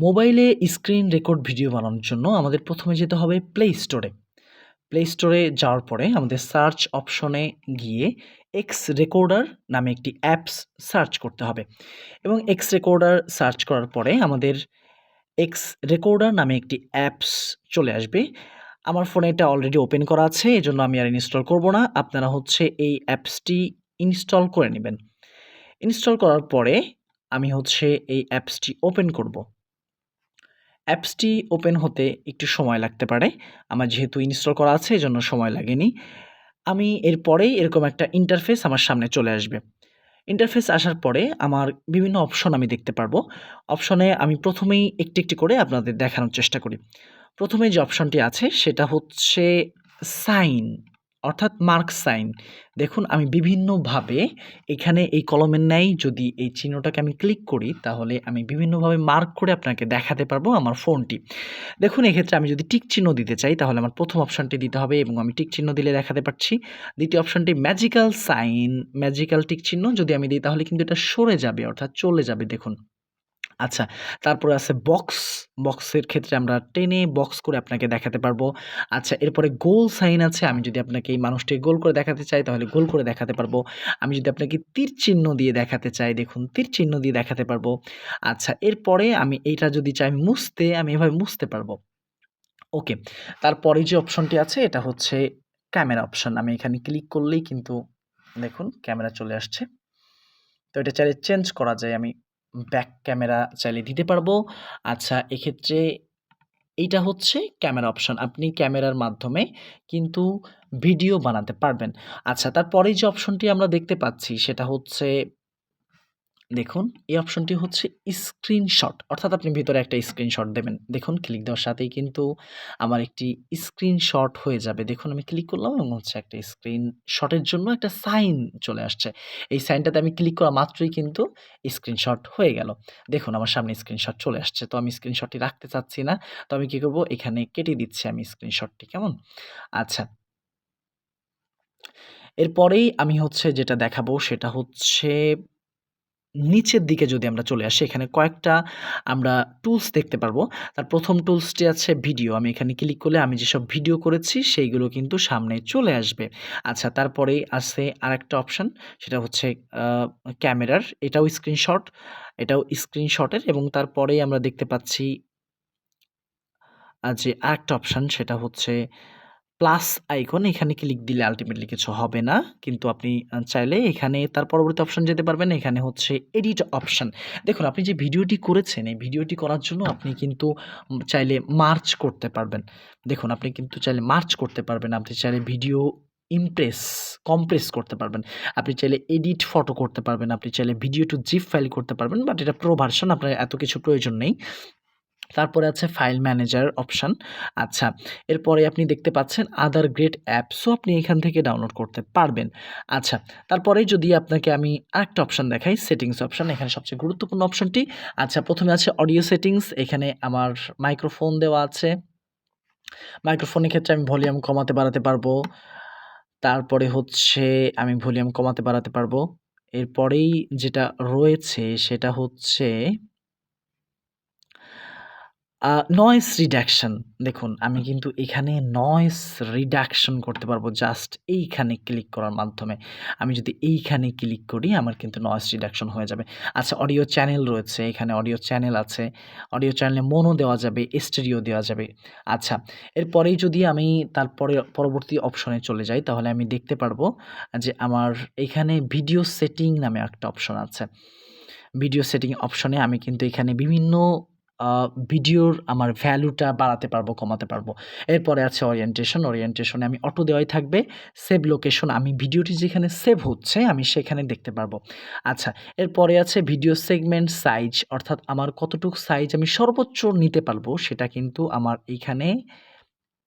মোবাইলে screen record video বানানোর জন্য আমাদের প্রথমে যেতে হবে প্লে স্টোরে। প্লে স্টোরে যাওয়ার পরে আমাদের সার্চ অপশনে গিয়ে এক্স রেকর্ডার নামে একটি অ্যাপস সার্চ করতে হবে এবং এক্স রেকর্ডার সার্চ করার পরে আমাদের এক্স রেকর্ডার নামে একটি অ্যাপস চলে আসবে। আমার ফোনে এটা অলরেডি ওপেন করা আছে, এজন্য আমি আর ইনস্টল করব না। আপনারা হচ্ছে এই অ্যাপসটি ইনস্টল করে নেবেন। ইনস্টল করার পরে আমি হচ্ছে এই অ্যাপসটি ওপেন করব। অ্যাপসটি ওপেন হতে একটু সময় লাগতে পারে। আমার যেহেতু ইনস্টল করা আছে এজন্য সময় লাগেনি। আমি এরপরেই এরকম একটা ইন্টারফেস আমার সামনে চলে আসবে। ইন্টারফেস আসার পরে আমার বিভিন্ন অপশন আমি দেখতে পারবো। অপশনে আমি প্রথমেই একটি, একটি করে আপনাদের দেখানোর চেষ্টা করি। প্রথমে যে অপশনটি আছে সেটা হচ্ছে সাইন, অর্থাৎ মার্ক সাইন। দেখুন আমি বিভিন্নভাবে এখানে এই কলমের ন্যায় যদি এই চিহ্নটাকে আমি ক্লিক করি তাহলে আমি বিভিন্নভাবে মার্ক করে আপনাকে দেখাতে পারবো আমার ফোনটি। দেখুন এক্ষেত্রে আমি যদি টিক চিহ্ন দিতে চাই তাহলে আমার প্রথম অপশনটি দিতে হবে এবং আমি টিক চিহ্ন দিলে দেখাতে পারছি। দ্বিতীয় অপশনটি ম্যাজিক্যাল সাইন, ম্যাজিক্যাল টিক চিহ্ন যদি আমি দিই তাহলে কিন্তু এটা সরে যাবে, অর্থাৎ চলে যাবে দেখুন। আচ্ছা, তারপরে আছে বক্স, বক্সের ক্ষেত্রে আমরা টেনে বক্স করে আপনাকে দেখাতে পারবো। আচ্ছা, এরপরে গোল সাইন আছে। আমি যদি আপনাকে এই মানুষটিকে গোল করে দেখাতে চাই তাহলে গোল করে দেখাতে পারবো। আমি যদি আপনাকে তীর চিহ্ন দিয়ে দেখাতে চাই, দেখুন তীর চিহ্ন দিয়ে দেখাতে পারবো। আচ্ছা, এরপরে আমি এইটা যদি চাই মুছতে, আমি এভাবে মুছতে পারবো। ওকে, তারপরে যে অপশনটি আছে এটা হচ্ছে ক্যামেরা অপশন। আমি এখানে ক্লিক করলেই কিন্তু দেখুন ক্যামেরা চলে আসছে। তো এটা চাইলে চেঞ্জ করা যায়। আমি ব্যাক ক্যামেরা চাইলে দিতে পারবো। আচ্ছা, এক্ষেত্রে এইটা হচ্ছে ক্যামেরা অপশন। আপনি ক্যামেরার মাধ্যমে কিন্তু ভিডিও বানাতে পারবেন। আচ্ছা, তারপরেই যে অপশনটি আমরা দেখতে পাচ্ছি সেটা হচ্ছে দেখুন, এই অপশনটি হচ্ছে স্ক্রিনশট, অর্থাৎ আপনি ভিতরে একটা স্ক্রিনশট দেবেন। দেখুন ক্লিক দেওয়ার সাথেই কিন্তু আমার একটি স্ক্রিনশট হয়ে যাবে। দেখুন আমি ক্লিক করলাম এবং হচ্ছে একটা স্ক্রিনশটের জন্য একটা সাইন চলে আসছে। এই সাইনটাতে আমি ক্লিক করা মাত্রই কিন্তু স্ক্রিনশট হয়ে গেল। দেখুন আমার সামনে স্ক্রিনশট চলে আসছে। তো আমি স্ক্রিনশটটি রাখতে চাচ্ছি না। তো আমি কি করব? এখানে কেটে দিচ্ছি আমি স্ক্রিনশটটি, কেমন? আচ্ছা। এরপরেই আমি হচ্ছে যেটা দেখাবো সেটা হচ্ছে নিচের দিকে যদি আমরা চলে আসি এখানে কয়েকটা আমরা টুলস দেখতে পারবো। তার প্রথম টুলসটি আছে ভিডিও। আমি এখানে ক্লিক করলে আমি যেসব ভিডিও করেছি সেইগুলো কিন্তু সামনে চলে আসবে। আচ্ছা, তারপরেই আছে আরেকটা অপশন, সেটা হচ্ছে আ ক্যামেরার। এটাও স্ক্রিনশট, এটাও স্ক্রিনশটের এবং তারপরেই আমরা দেখতে পাচ্ছি যে আরেকটা অপশন সেটা হচ্ছে প্লাস আইকন। এখানে ক্লিক দিলে আল্টিমেটলি কিছু হবে না। কিন্তু আপনি চাইলে এখানে তার পরবর্তী অপশন যেতে পারবেন। এখানে হচ্ছে এডিট অপশন। দেখুন আপনি যে ভিডিওটি করেছেন, এই ভিডিওটি করার জন্য আপনি কিন্তু চাইলে মার্জ করতে পারবেন। দেখুন আপনি কিন্তু চাইলে মার্জ করতে পারবেন। আপনি চাইলে ভিডিও কম্প্রেস করতে পারবেন। আপনি চাইলে এডিট ফটো করতে পারবেন। আপনি চাইলে ভিডিও টু জিপ ফাইল করতে পারবেন। বাট এটা প্রো ভার্সন, আপনার এত কিছু প্রয়োজন নেই। তারপরে আছে ফাইল ম্যানেজার অপশন। আচ্ছা, এরপরে আপনি দেখতে পাচ্ছেন আদার গ্রেড অ্যাপসও আপনি এখান থেকে ডাউনলোড করতে পারবেন। আচ্ছা, তারপরে যদি আপনাকে আমি আরেকটা অপশন দেখাই, সেটিংস অপশন। এখানে সবচেয়ে গুরুত্বপূর্ণ অপশনটি, আচ্ছা প্রথমে আছে অডিও সেটিংস। এখানে আমার মাইক্রোফোন দেওয়া আছে। মাইক্রোফোনের ক্ষেত্রে আমি ভলিউম কমাতে বাড়াতে পারবো। তারপরে হচ্ছে আমি ভলিউম কমাতে বাড়াতে পারবো। এরপরেই যেটা রয়েছে সেটা হচ্ছে নয়েজ রিডাকশন। দেখুন আমি কিন্তু এখানে নয়েজ রিডাকশন করতে পারবো জাস্ট এইখানে ক্লিক করার মাধ্যমে। আমি যদি এইখানে ক্লিক করি আমার কিন্তু নয়েজ রিডাকশন হয়ে যাবে। আচ্ছা, অডিও চ্যানেল রয়েছে, এখানে অডিও চ্যানেল আছে। অডিও চ্যানেলে মোনো দেওয়া যাবে, স্টেরিও দেওয়া যাবে। আচ্ছা, এরপরেই যদি আমি তারপরে পরবর্তী অপশনে চলে যাই তাহলে আমি দেখতে পারবো যে আমার এখানে ভিডিও সেটিং নামে একটা অপশন আছে। ভিডিও সেটিং অপশনে আমি কিন্তু এখানে বিভিন্ন আ ভিডিওর আমার ভ্যালুটা বাড়াতে পারবো, কমাতে পারবো। এরপরে আছে ওরিয়েন্টেশন। ওরিয়েন্টেশনে আমি অটো দেওয়াই থাকবে। সেভ লোকেশন, আমি ভিডিওটি যেখানে সেভ হচ্ছে আমি সেখানে দেখতে পারবো। আচ্ছা, এরপরে আছে ভিডিও সেগমেন্ট সাইজ, অর্থাৎ আমার কতটুক সাইজ আমি সর্বোচ্চ নিতে পারবো সেটা কিন্তু আমার এইখানে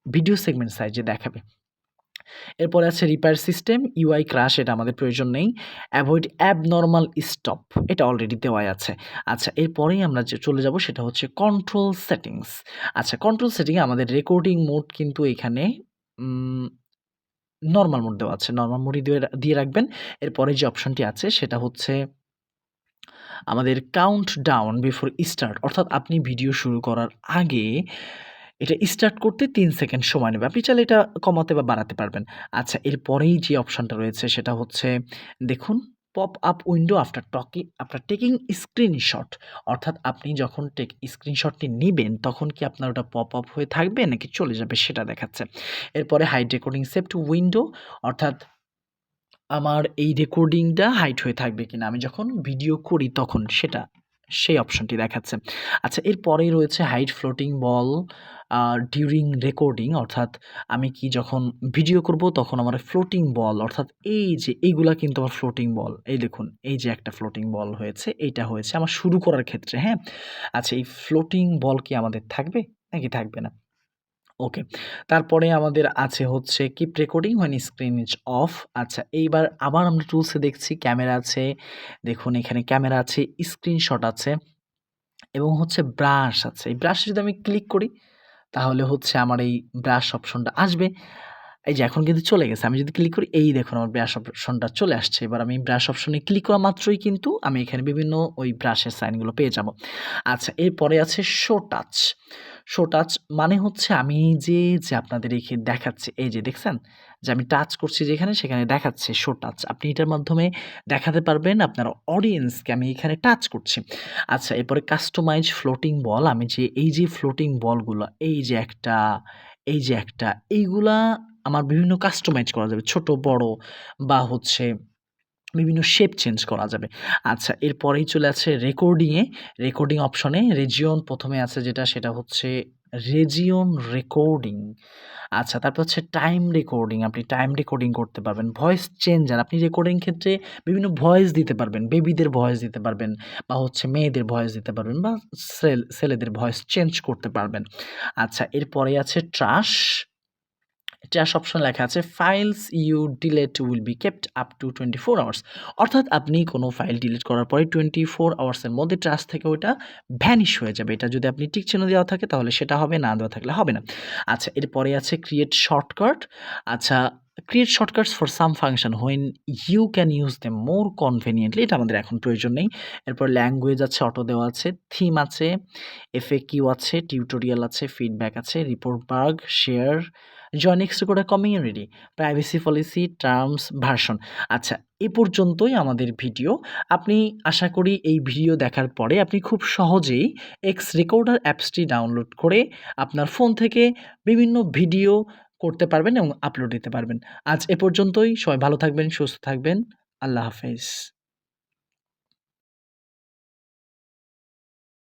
ভিডিও সেগমেন্ট সাইজে দেখাবে। এরপরে আছে রিপেয়ার সিস্টেম, ইউআই ক্র্যাশ, এটা আমাদের প্রয়োজন নেই। অ্যাভয়েড অ্যাবনরমাল স্টপ, এটা অলরেডি দেওয়াই আছে। আচ্ছা, এরপরেই আমরা যে চলে যাব সেটা হচ্ছে কন্ট্রোল সেটিংস। আচ্ছা, কন্ট্রোল সেটিংয়ে আমাদের রেকর্ডিং মোড কিন্তু এখানে উম নরমাল মোড দেওয়া আছে। নরমাল মোডই দিয়ে রাখবেন। এরপরে যে অপশনটি আছে সেটা হচ্ছে আমাদের কাউন্ট ডাউন বিফোর স্টার্ট, অর্থাৎ আপনি ভিডিও শুরু করার আগে এটা স্টার্ট করতে ৩ সেকেন্ড সময় নেবে। আপনি চাইলে এটা কমাতে বা বাড়াতে পারবেন। আচ্ছা, এরপরেই যে অপশনটা রয়েছে সেটা হচ্ছে দেখুন, pop up window after taking screenshot, অর্থাৎ আপনি যখন স্ক্রিনশটটি নিবেন তখন কি আপনার ওটা পপ আপ হয়ে থাকবে নাকি চলে যাবে সেটা দেখাচ্ছে। এরপরে hide recording save to window, অর্থাৎ আমার এই রেকর্ডিংটা হাইড হয়ে থাকবে কিনা আমি যখন ভিডিও করি তখন সেই অপশনটি দেখাচ্ছে। আচ্ছা, এরপরেই রয়েছে হাইড ফ্লোটিং বল ডিউরিং রেকর্ডিং, অর্থাৎ আমি কি যখন ভিডিও করব তখন আমার ফ্লোটিং বল, অর্থাৎ এই যে এইগুলা কিন্তু আমার ফ্লোটিং বল, এই দেখুন এই যে একটা ফ্লোটিং বল হয়েছে, এইটা হয়েছে আমার শুরু করার ক্ষেত্রে, হ্যাঁ? আচ্ছা, এই ফ্লোটিং বল কি আমাদের থাকবে নাকি থাকবে না? ওকে। তারপরে আমাদের আছে হচ্ছে keep recording when screen is of. আচ্ছা, এইবার আবার আমরা টুলসে দেখছি ক্যামেরা আছে। দেখুন এখানে ক্যামেরা আছে, স্ক্রিনশট আছে এবং হচ্ছে ব্রাশ আছে। এই ব্রাশে যদি আমি ক্লিক করি তাহলে হচ্ছে আমার এই ব্রাশ অপশনটা আসবে। এই যে এখন কিন্তু চলে গেছে। আমি যদি ক্লিক করি, এই দেখুন আমার ব্রাশ অপশনটা চলে আসছে। এবার আমি ব্রাশ অপশনে ক্লিক করা মাত্রই কিন্তু আমি এখানে বিভিন্ন ওই ব্রাশের সাইনগুলো পেয়ে যাব। আচ্ছা, এরপরে আছে শো টাচ। শো টাচ মানে হচ্ছে আমি যে আপনাদের দেখাচ্ছি, এই যে দেখছেন? যে আমি টাচ করছি যেখানে সেখানে দেখাচ্ছে শো টাচ। আপনি এটার মাধ্যমে দেখাতে পারবেন আপনার অডিয়েন্সকে আমি এখানে টাচ করছি। আচ্ছা, এরপরে কাস্টমাইজ ফ্লোটিং বল, আমি যে এই যে ফ্লোটিং বলগুলা, এই যে একটা, এই যে একটা, এইগুলা আমার বিভিন্ন কাস্টমাইজ করা যাবে। ছোট, বড় বা হচ্ছে বিভিন্ন শেপ চেঞ্জ করা যাবে। আচ্ছা, এরপরেই চলে আসছে রেকর্ডিংয়ে। রেকর্ডিং অপশনে রেজিয়ন ১ম এ আছে যেটা, সেটা হচ্ছে রেজিয়ন রেকর্ডিং। আচ্ছা, তারপর হচ্ছে টাইম রেকর্ডিং। আপনি টাইম রেকর্ডিং করতে পারবেন। ভয়েস চেঞ্জার, আপনি রেকর্ডিং ক্ষেত্রে বিভিন্ন ভয়েস দিতে পারবেন। বেবিদের ভয়েস দিতে পারবেন বা হচ্ছে মেয়েদের ভয়েস দিতে পারবেন বা ছেলেদের ভয়েস চেঞ্জ করতে পারবেন। আচ্ছা, এরপরে আছে ট্রাশ। ট্র্যাশ অপশন লেখা আছে files you delete will be kept up to 24 hours, অর্থাৎ আপনি কোনো ফাইল ডিলিট করার পরে 24 আওয়ার্সের মধ্যে ট্র্যাশ থেকে ওইটা ভ্যানিশ হয়ে যাবে। এটা যদি আপনি টিক চিহ্ন দেওয়া থাকে তাহলে সেটা হবে, না দেওয়া থাকলে হবে না। আচ্ছা, এরপরে আছে ক্রিয়েট শর্টকাট। আচ্ছা, create shortcuts for some function when you can use them more conveniently, এটা আমাদের এখন প্রয়োজন নেই। এরপর ল্যাঙ্গুয়েজ আছে, অটো দেওয়া আছে, থিম আছে, এফএকিউ আছে, টিউটোরিয়াল আছে, ফিডব্যাক আছে, report bug, share, join extra করে community, privacy policy, terms, version. আচ্ছা, এ পর্যন্তই আমাদের ভিডিও। আপনি আশা করি এই ভিডিও দেখার পরে আপনি খুব সহজেই এক্স রেকর্ডার অ্যাপসটি ডাউনলোড করে আপনার ফোন থেকে বিভিন্ন ভিডিও করতে পারবেন এবং আপলোড দিতে পারবেন। আজ এ পর্যন্তই। সবাই ভালো থাকবেন, সুস্থ থাকবেন। আল্লাহ হাফেজ।